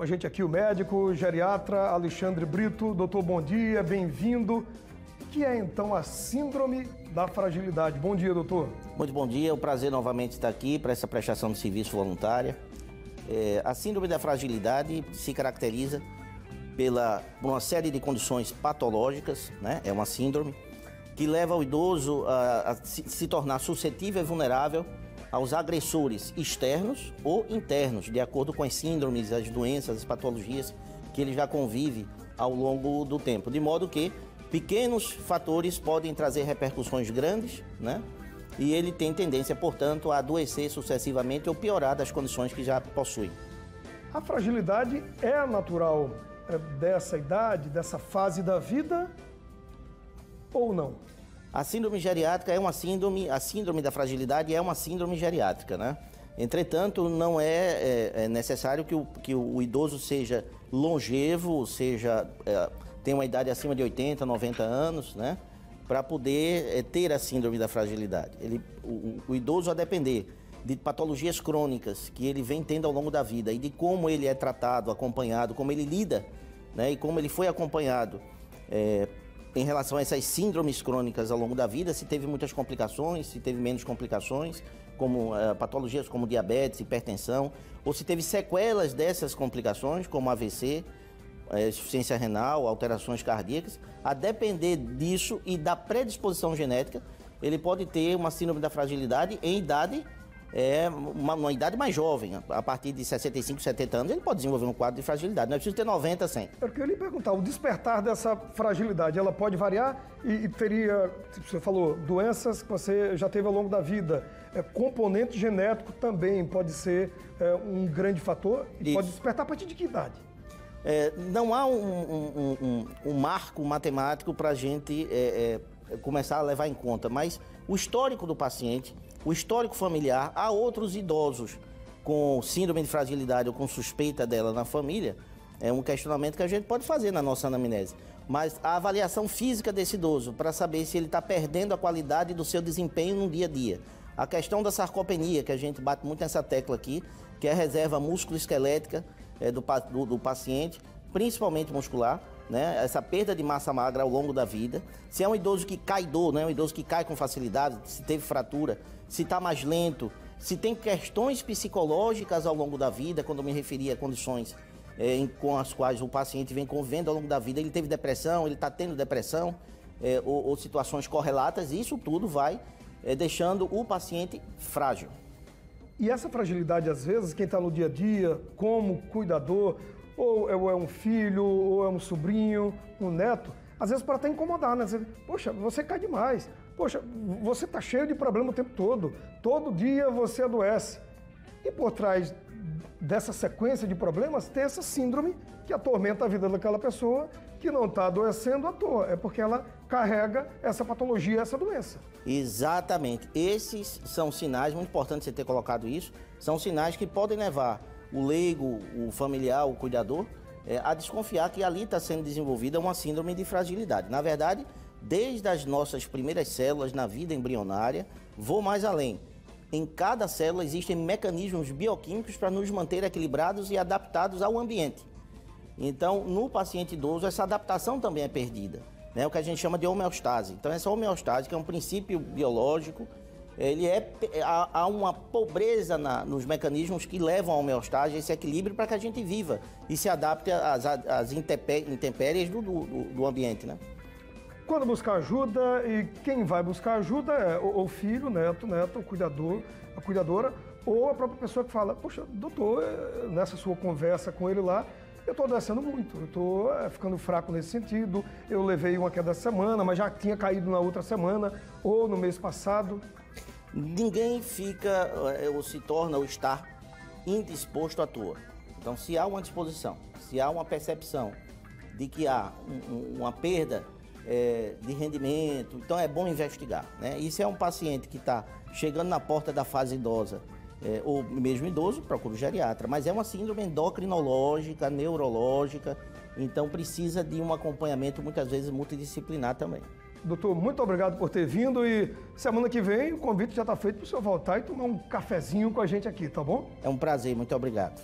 Com a gente aqui o médico geriatra Alexandre Brito. Doutor, bom dia, bem-vindo. O que é então a síndrome da fragilidade? Bom dia, doutor. Muito bom dia, é um prazer novamente estar aqui para essa prestação de serviço voluntária. A síndrome da fragilidade se caracteriza por uma série de condições patológicas, né? É uma síndrome que leva o idoso a se tornar suscetível e vulnerável aos agressores externos ou internos, de acordo com as síndromes, as doenças, as patologias que ele já convive ao longo do tempo. De modo que pequenos fatores podem trazer repercussões grandes, né? E ele tem tendência, portanto, a adoecer sucessivamente ou piorar das condições que já possui. A fragilidade é natural dessa idade, dessa fase da vida ou não? A síndrome geriátrica é uma síndrome, a síndrome da fragilidade é uma síndrome geriátrica, né? Entretanto, não é necessário que o idoso seja longevo, tenha uma idade acima de 80, 90 anos, né? Para poder ter a síndrome da fragilidade. O idoso, a depender de patologias crônicas que ele vem tendo ao longo da vida e de como ele é tratado, acompanhado, como ele lida, né? E como ele foi acompanhado em relação a essas síndromes crônicas ao longo da vida, se teve muitas complicações, se teve menos complicações, como patologias como diabetes, hipertensão, ou se teve sequelas dessas complicações, como AVC, insuficiência renal, alterações cardíacas. A depender disso e da predisposição genética, ele pode ter uma síndrome da fragilidade em idade, uma idade mais jovem. A partir de 65, 70 anos, ele pode desenvolver um quadro de fragilidade. Não é preciso ter 90, 100. Eu queria lhe perguntar, o despertar dessa fragilidade, ela pode variar e teria, você falou, doenças que você já teve ao longo da vida. Componente genético também pode ser um grande fator e Isso. Pode despertar a partir de que idade? Não há um marco matemático para a gente começar a levar em conta, mas o histórico do paciente, o histórico familiar, há outros idosos com síndrome de fragilidade ou com suspeita dela na família, é um questionamento que a gente pode fazer na nossa anamnese. Mas a avaliação física desse idoso, para saber se ele está perdendo a qualidade do seu desempenho no dia a dia. A questão da sarcopenia, que a gente bate muito nessa tecla aqui, que é a reserva músculo-esquelética do paciente, principalmente muscular, né? Essa perda de massa magra ao longo da vida. Se é um idoso que cai dor, né? Um idoso que cai com facilidade, se teve fratura, se está mais lento, se tem questões psicológicas ao longo da vida, quando eu me referi a condições com as quais o paciente vem convivendo ao longo da vida, ele teve depressão, ele está tendo depressão, ou situações correlatas, isso tudo vai deixando o paciente frágil. E essa fragilidade, às vezes, quem está no dia a dia, como cuidador, ou é um filho, ou é um sobrinho, um neto, às vezes pode até incomodar, né? Poxa, você cai demais. Poxa, você está cheio de problema o tempo todo dia você adoece. E por trás dessa sequência de problemas tem essa síndrome que atormenta a vida daquela pessoa que não está adoecendo à toa. É porque ela carrega essa patologia, essa doença. Exatamente. Esses são sinais, muito importante você ter colocado isso, são sinais que podem levar o leigo, o familiar, o cuidador, a desconfiar que ali está sendo desenvolvida uma síndrome de fragilidade. Na verdade, desde as nossas primeiras células na vida embrionária, vou mais além. Em cada célula existem mecanismos bioquímicos para nos manter equilibrados e adaptados ao ambiente. Então, no paciente idoso, essa adaptação também é perdida, né? O que a gente chama de homeostase. Então, essa homeostase, que é um princípio biológico, há uma pobreza nos mecanismos que levam à homeostase, esse equilíbrio, para que a gente viva e se adapte às intempéries do ambiente, né? Quando buscar ajuda, e quem vai buscar ajuda é o filho, neto, o cuidador, a cuidadora, ou a própria pessoa que fala, poxa, doutor, nessa sua conversa com ele lá, eu estou adoecendo muito, eu estou ficando fraco nesse sentido, eu levei uma queda essa semana, mas já tinha caído na outra semana, ou no mês passado. Ninguém fica ou se torna ou está indisposto à toa. Então, se há uma disposição, se há uma percepção de que há uma perda de rendimento, então é bom investigar, né? E se é um paciente que está chegando na porta da fase idosa, ou mesmo idoso, procura o geriatra, mas é uma síndrome endocrinológica, neurológica, então precisa de um acompanhamento muitas vezes multidisciplinar também. Doutor, muito obrigado por ter vindo e semana que vem o convite já está feito para o senhor voltar e tomar um cafezinho com a gente aqui, tá bom? É um prazer, muito obrigado.